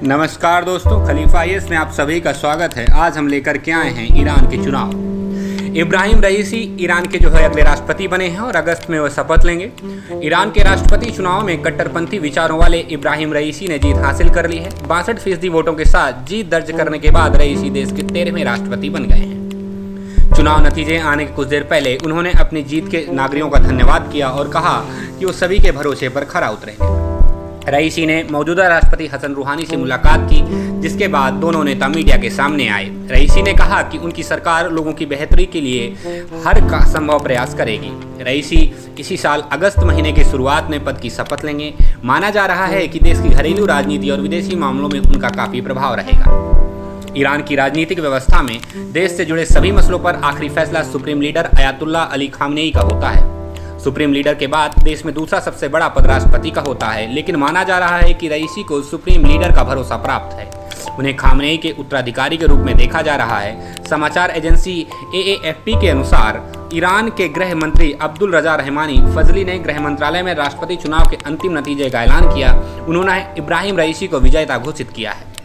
नमस्कार दोस्तों, खलीफा IAS में आप सभी का स्वागत है। आज हम लेकर के आए हैं ईरान के चुनाव। इब्राहिम रईसी ईरान के अगले राष्ट्रपति बने हैं और अगस्त में वह शपथ लेंगे। ईरान के राष्ट्रपति चुनाव में कट्टरपंथी विचारों वाले इब्राहिम रईसी ने जीत हासिल कर ली है। 62% वोटों के साथ जीत दर्ज करने के बाद रईसी देश के 13वें राष्ट्रपति बन गए हैं। चुनाव नतीजे आने के कुछ देर पहले उन्होंने अपनी जीत के नागरिकों का धन्यवाद किया और कहा कि वो सभी के भरोसे पर खरा उतरेंगे। रईसी ने मौजूदा राष्ट्रपति हसन रूहानी से मुलाकात की, जिसके बाद दोनों नेता मीडिया के सामने आए। रईसी ने कहा कि उनकी सरकार लोगों की बेहतरी के लिए हर संभव प्रयास करेगी। रईसी इसी साल अगस्त महीने की शुरुआत में पद की शपथ लेंगे। माना जा रहा है कि देश की घरेलू राजनीति और विदेशी मामलों में उनका काफी प्रभाव रहेगा। ईरान की राजनीतिक व्यवस्था में देश से जुड़े सभी मसलों पर आखिरी फैसला supreme leader Ayatollah Ali Khamenei का होता है। सुप्रीम लीडर के बाद देश में दूसरा सबसे बड़ा पद राष्ट्रपति का होता है, लेकिन माना जा रहा है कि रईसी को सुप्रीम लीडर का भरोसा प्राप्त है। उन्हें खामनेई के उत्तराधिकारी के रूप में देखा जा रहा है। समाचार एजेंसी AAFP के अनुसार ईरान के गृह मंत्री अब्दुल रजा रहमानी फजली ने गृह मंत्रालय में राष्ट्रपति चुनाव के अंतिम नतीजे का ऐलान किया। उन्होंने इब्राहिम रईसी को विजेता घोषित किया है।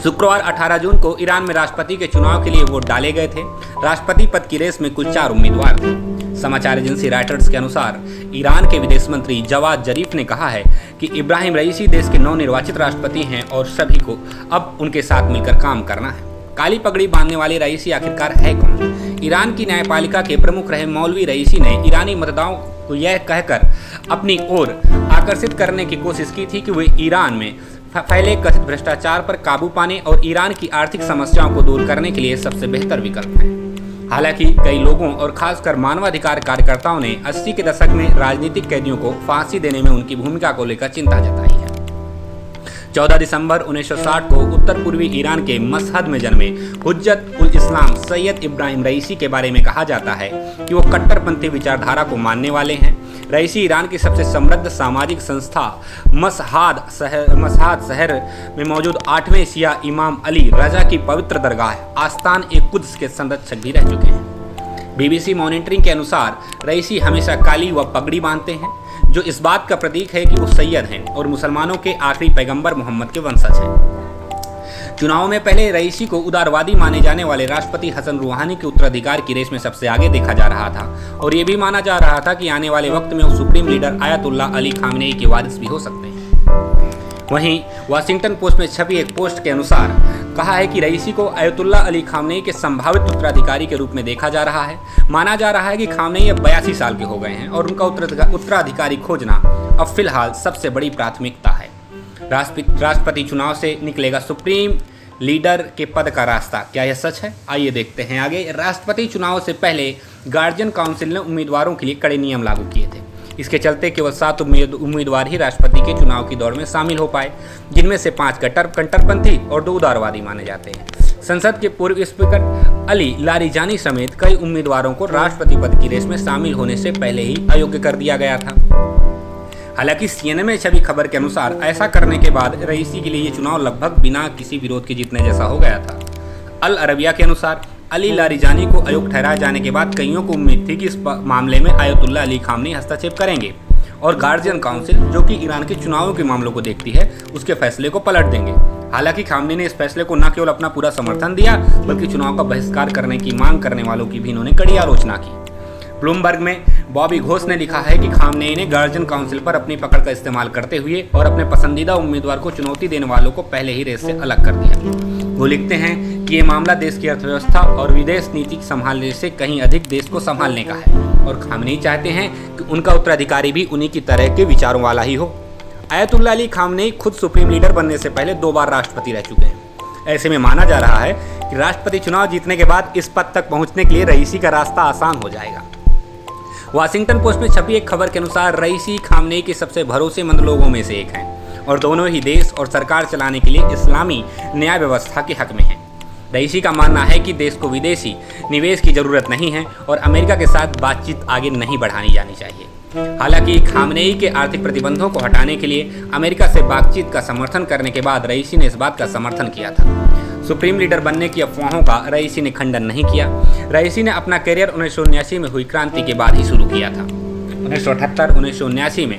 शुक्रवार 18 जून को ईरान में राष्ट्रपति के चुनाव के लिए वोट डाले गए थे। राष्ट्रपति पद की रेस में कुल 4 उम्मीदवार थे। समाचार एजेंसी रॉयटर्स के अनुसार ईरान के विदेश मंत्री जवाद जरीफ ने कहा है कि इब्राहिम रईसी देश के नवनिर्वाचित राष्ट्रपति हैं और सभी को अब उनके साथ मिलकर काम करना है। काली पगड़ी बांधने वाले रईसी आखिरकार है कौन? ईरान की न्यायपालिका के प्रमुख रहे मौलवी रईसी ने ईरानी मतदाताओं को यह कहकर अपनी ओर आकर्षित करने की कोशिश की थी कि वे ईरान में फैले कथित भ्रष्टाचार पर काबू पाने और ईरान की आर्थिक समस्याओं को दूर करने के लिए सबसे बेहतर विकल्प है। हालांकि कई लोगों और खासकर मानवाधिकार कार्यकर्ताओं ने 80 के दशक में राजनीतिक कैदियों को फांसी देने में उनकी भूमिका को लेकर चिंता जताई है। 14 दिसंबर 1960 को उत्तर पूर्वी ईरान के मशहद में जन्मे हुज्जत उल इस्लाम सैयद इब्राहिम रईसी के बारे में कहा जाता है कि वो कट्टरपंथी विचारधारा को मानने वाले हैं। रईसी ईरान की सबसे समृद्ध सामाजिक संस्था मशहाद शहर में मौजूद 8वें शिया इमाम अली रजा की पवित्र दरगाह आस्तान ए कुद्स के संरक्षक भी रह चुके हैं। BBC मॉनिटरिंग के अनुसार रईसी हमेशा काली व पगड़ी बांधते हैं, जो इस बात का प्रतीक है कि वो सैयद हैं और मुसलमानों के आखिरी पैगंबर मोहम्मद के वंशज हैं। चुनाव में पहले रईसी को उदारवादी माने जाने वाले राष्ट्रपति हसन रूहानी के उत्तराधिकार की रेस में सबसे आगे देखा जा रहा था और ये भी माना जा रहा था कि आने वाले वक्त में वो supreme leader Ayatollah Ali Khamenei के वारिस भी हो सकते हैं। वहीं वाशिंगटन पोस्ट में छपी एक पोस्ट के अनुसार कहा है कि रईसी को अयातुल्ला अली खामनेई के संभावित उत्तराधिकारी के रूप में देखा जा रहा है। माना जा रहा है कि खामनेई अब 82 साल के हो गए हैं और उनका उत्तराधिकारी खोजना अब फिलहाल सबसे बड़ी प्राथमिकता है। राष्ट्रपति चुनाव से निकलेगा सुप्रीम लीडर के पद का रास्ता। क्या यह सच है? आइए देखते हैं आगे। राष्ट्रपति चुनाव से पहले गार्जियन काउंसिल ने उम्मीदवारों के लिए कड़े नियम लागू किए थे। इसके चलते केवल 7 उम्मीदवार ही राष्ट्रपति के चुनाव की दौड़ में शामिल हो पाए, जिनमें से 5 कट्टरपंथी और 2 उदारवादी माने जाते हैं। संसद के पूर्व स्पीकर अली लारिजानी समेत कई उम्मीदवारों को राष्ट्रपति पद की रेस में शामिल होने से पहले ही अयोग्य कर दिया गया था। हालांकि CNN में छवि खबर के अनुसार ऐसा करने के बाद रईसी के लिए ये चुनाव लगभग बिना किसी विरोध के जीतने जैसा हो गया था। अल अरबिया के अनुसार अली लारिजानी को अयोग्य ठहराए जाने के बाद कईयों को उम्मीद थी कि इस मामले में अयातुल्ला अली खामनेई हस्तक्षेप करेंगे और गार्जियन काउंसिल, जो कि ईरान के चुनावों के मामलों को देखती है, उसके फैसले को पलट देंगे। हालांकि खामनेई ने इस फैसले को न केवल अपना पूरा समर्थन दिया, बल्कि चुनाव का बहिष्कार करने की मांग करने वालों की भी इन्होंने कड़ी आलोचना की। ब्लूमबर्ग में बॉबी घोष ने लिखा है कि खामनेई ने गार्जियन काउंसिल पर अपनी पकड़ का इस्तेमाल करते हुए और अपने पसंदीदा उम्मीदवार को चुनौती देने वालों को पहले ही रेस से अलग कर दिया। वो लिखते हैं कि ये मामला देश की अर्थव्यवस्था और विदेश नीति संभालने से कहीं अधिक देश को संभालने का है और खामनेई चाहते हैं कि उनका उत्तराधिकारी भी उन्हीं की तरह के विचारों वाला ही हो। अयातुल्ला अली खामनेई खुद सुप्रीम लीडर बनने से पहले 2 बार राष्ट्रपति रह चुके हैं। ऐसे में माना जा रहा है कि राष्ट्रपति चुनाव जीतने के बाद इस पद तक पहुंचने के लिए रईसी का रास्ता आसान हो जाएगा। वाशिंगटन पोस्ट में छपी एक खबर के अनुसार रईसी खामनेई के सबसे भरोसेमंद लोगों में से एक हैं और दोनों ही देश और सरकार चलाने के लिए इस्लामी न्याय व्यवस्था के हक में हैं। रईसी का मानना है कि देश को विदेशी निवेश की जरूरत नहीं है और अमेरिका के साथ बातचीत आगे नहीं बढ़ानी जानी चाहिए। हालांकि खामनेई के आर्थिक प्रतिबंधों को हटाने के लिए अमेरिका से बातचीत का समर्थन करने के बाद रईसी ने इस बात का समर्थन किया था। सुप्रीम लीडर बनने की अफवाहों का रईसी ने खंडन नहीं किया। रईसी ने अपना करियर 1979 में हुई क्रांति के बाद ही शुरू किया था। 1978-1979 में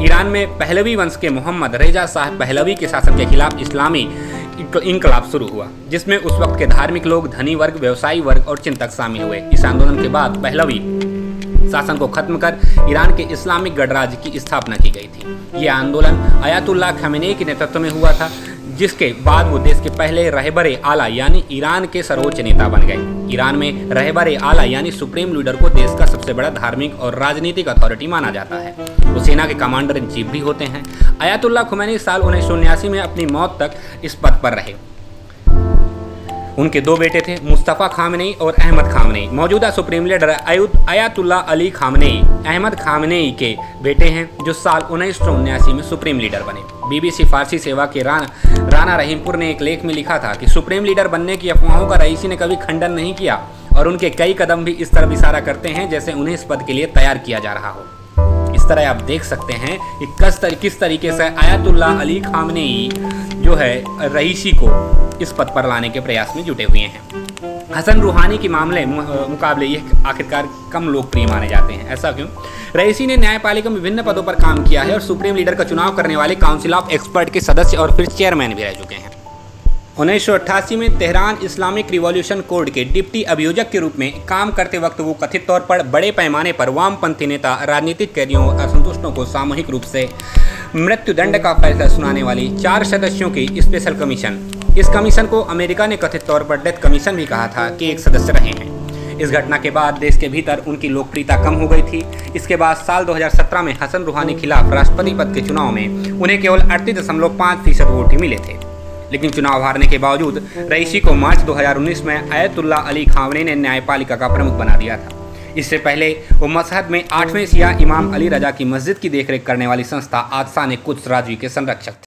ईरान में पहलवी वंश के मोहम्मद रेजा शाह पहलवी के शासन के खिलाफ इस्लामी इनकलाब शुरू हुआ, जिसमें उस वक्त के धार्मिक लोग, धनी वर्ग, व्यवसायी वर्ग और चिंतक शामिल हुए। इस आंदोलन के बाद पहलवी शासन को खत्म कर ईरान के इस्लामिक गणराज्य की स्थापना की गई थी। यह आंदोलन अयातुल्लाह खमेनी के नेतृत्व में हुआ था, जिसके बाद वो देश के पहले रहबरे आला यानी ईरान के सर्वोच्च नेता बन गए। ईरान में रहबरे आला यानी सुप्रीम लीडर को देश का सबसे बड़ा धार्मिक और राजनीतिक अथॉरिटी माना जाता है। वो सेना के कमांडर इन चीफ भी होते हैं। अयातुल्लाह खमेनी साल 1979 में अपनी मौत तक इस पद पर रहे। उनके दो बेटे थे, मुस्तफ़ा खामनेई और अहमद खामनेई। मौजूदा supreme leader Ayatollah Ali Khamenei Ahmad Khamenei के बेटे हैं, जो साल 1979 में सुप्रीम लीडर बने। BBC फारसी सेवा के राना रहीमपुर ने एक लेख में लिखा था कि सुप्रीम लीडर बनने की अफवाहों का रईसी ने कभी खंडन नहीं किया और उनके कई कदम भी इस तरफ इशारा करते हैं जैसे उन्हें इस पद के लिए तैयार किया जा रहा हो। इस तरह आप देख सकते हैं कि किस तरीके से अयातुल्लाह अली खामनेई जो है रईसी को इस पद पर लाने के प्रयास में जुटे हुए हैं। हसन रूहानी के मुकाबले ये आखिरकार कम लोकप्रिय माने जाते हैं। ऐसा क्यों? रईसी ने न्यायपालिका में विभिन्न पदों पर काम किया है और सुप्रीम लीडर का चुनाव करने वाले काउंसिल ऑफ एक्सपर्ट के सदस्य और फिर चेयरमैन भी रह चुके हैं। 1988 में तेहरान इस्लामिक रिवॉल्यूशन कोड के डिप्टी अभियोजक के रूप में काम करते वक्त वो कथित तौर पर बड़े पैमाने पर वामपंथी नेता, राजनीतिक कैदियों और असंतुष्टों को सामूहिक रूप से मृत्युदंड का फैसला सुनाने वाली 4 सदस्यों की स्पेशल कमीशन, इस कमीशन को अमेरिका ने कथित तौर पर डेथ कमीशन भी कहा था, कि एक सदस्य रहे हैं। इस घटना के बाद देश के भीतर उनकी लोकप्रियता कम हो गई थी। इसके बाद साल 2017 में हसन रूहानी खिलाफ राष्ट्रपति पद के चुनाव में उन्हें केवल 38.5% वोट ही मिले थे। लेकिन चुनाव हारने के बावजूद रईसी को मार्च 2019 में अयातुल्लाह अली खामनेई ने न्यायपालिका का प्रमुख बना दिया था। इससे पहले वो मशहद में 8वें शिया इमाम अली रजा की मस्जिद की देखरेख करने वाली संस्था आदसाने कुद्स राजवी के संरक्षक थे।